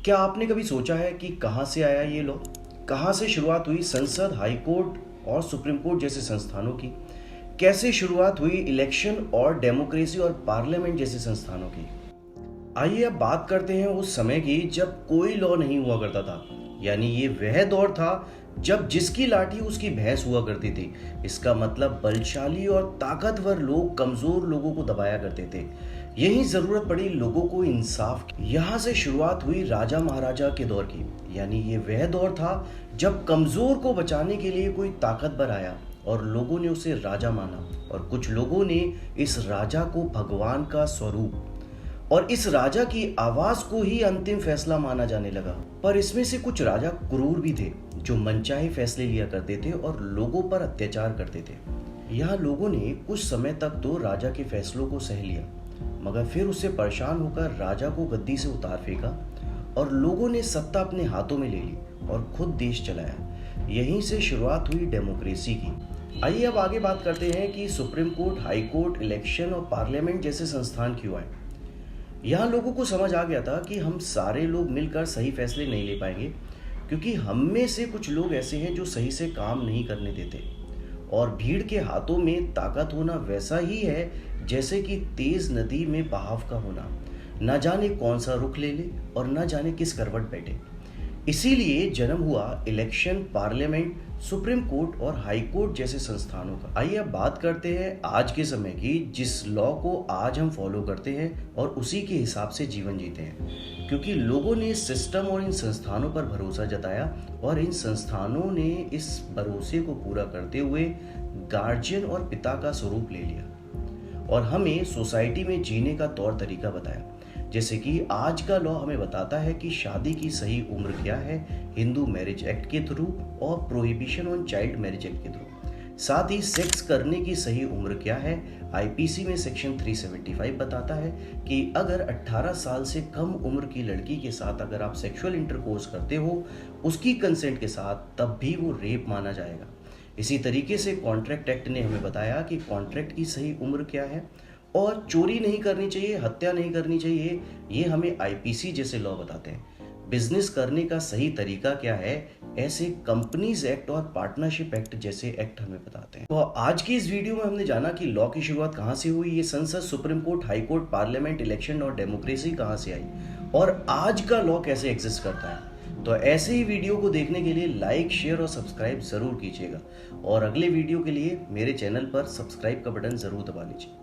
क्या आपने कभी सोचा है कि कहाँ से आया ये लॉ? कहाँ से शुरुआत हुई संसद, हाई कोर्ट और सुप्रीम कोर्ट जैसे संस्थानों की? कैसे शुरुआत हुई इलेक्शन और डेमोक्रेसी और पार्लियामेंट जैसे संस्थानों की? आइए अब बात करते हैं उस समय की जब कोई लॉ नहीं हुआ करता था। यानी ये वह दौर था जब जिसकी लाठी उसकी भैंस हुआ करती थी। इसका मतलब बलशाली और ताकतवर लोग कमजोर लोगों को दबाया करते थे। यही जरूरत पड़ी लोगों को इंसाफ की। यहाँ से शुरुआत हुई राजा महाराजा के दौर की। यानी ये वह दौर था जब कमजोर को बचाने के लिए कोई ताकतवर आया और लोगों ने उसे राजा माना, और कुछ लोगों ने इस राजा को भगवान का स्वरूप और इस राजा की आवाज को ही अंतिम फैसला माना जाने लगा। पर इसमें से कुछ राजा क्रूर भी थे जो मनचाहे फैसले लिया करते थे और लोगों पर अत्याचार करते थे। यहाँ लोगों ने कुछ समय तक तो राजा के फैसलों को सह लिया, मगर फिर उससे परेशान होकर राजा को गद्दी से उतार फेंका और लोगों ने सत्ता अपने हाथों में ले ली और खुद देश चलाया। यहीं से शुरुआत हुई डेमोक्रेसी की। आइए अब आगे बात करते हैं कि supreme court, high court, election और पार्लियामेंट जैसे संस्थान क्यों आए। यहाँ लोगों को समझ आ गया था कि हम सारे लोग मिलकर सही फैसले नहीं ले पाएंगे, क्योंकि हम में से कुछ लोग ऐसे हैं जो सही से काम नहीं करने देते। और भीड़ के हाथों में ताकत होना वैसा ही है जैसे कि तेज नदी में बहाव का होना, न जाने कौन सा रुख ले ले और न जाने किस करवट बैठे। इसीलिए जन्म हुआ इलेक्शन, पार्लियामेंट, सुप्रीम कोर्ट और हाई कोर्ट जैसे संस्थानों का। आइए अब बात करते हैं आज के समय की, जिस लॉ को आज हम फॉलो करते हैं और उसी के हिसाब से जीवन जीते हैं, क्योंकि लोगों ने इस सिस्टम और इन संस्थानों पर भरोसा जताया और इन संस्थानों ने इस भरोसे को पूरा करते हुए गार्जियन और पिता का स्वरूप ले लिया और हमें सोसाइटी में जीने का तौर तरीका बताया। जैसे कि आज का लॉ हमें बताता है कि शादी की सही उम्र क्या है हिंदू मैरिज एक्ट के थ्रू और prohibition on child marriage act के थ्रू। साथ ही सेक्स करने की सही उम्र क्या है, आईपीसी में सेक्शन 375 बताता है कि अगर 18 साल से कम उम्र की लड़की के साथ अगर आप सेक्सुअल इंटरकोर्स करते हो उसकी कंसेंट के साथ, तब भी वो रेप माना जाएगा। इसी तरीके से कॉन्ट्रैक्ट एक्ट ने हमें बताया कि कॉन्ट्रैक्ट की सही उम्र क्या है और चोरी नहीं करनी चाहिए, हत्या नहीं करनी चाहिए, ये हमें आईपीसी जैसे लॉ बताते हैं। बिजनेस करने का सही तरीका क्या है, ऐसे कंपनीज एक्ट और पार्टनरशिप एक्ट जैसे एक्ट हमें बताते हैं। तो आज की इस वीडियो में हमने जाना कि लॉ की शुरुआत कहाँ से हुई, ये संसद, supreme court, high court, parliament, election और डेमोक्रेसी कहाँ से आई और आज का लॉ कैसे एग्जिस्ट करता है। तो ऐसे ही वीडियो को देखने के लिए लाइक, शेयर और सब्सक्राइब जरूर कीजिएगा और अगले वीडियो के लिए मेरे चैनल पर सब्सक्राइब का बटन जरूर दबा लीजिए।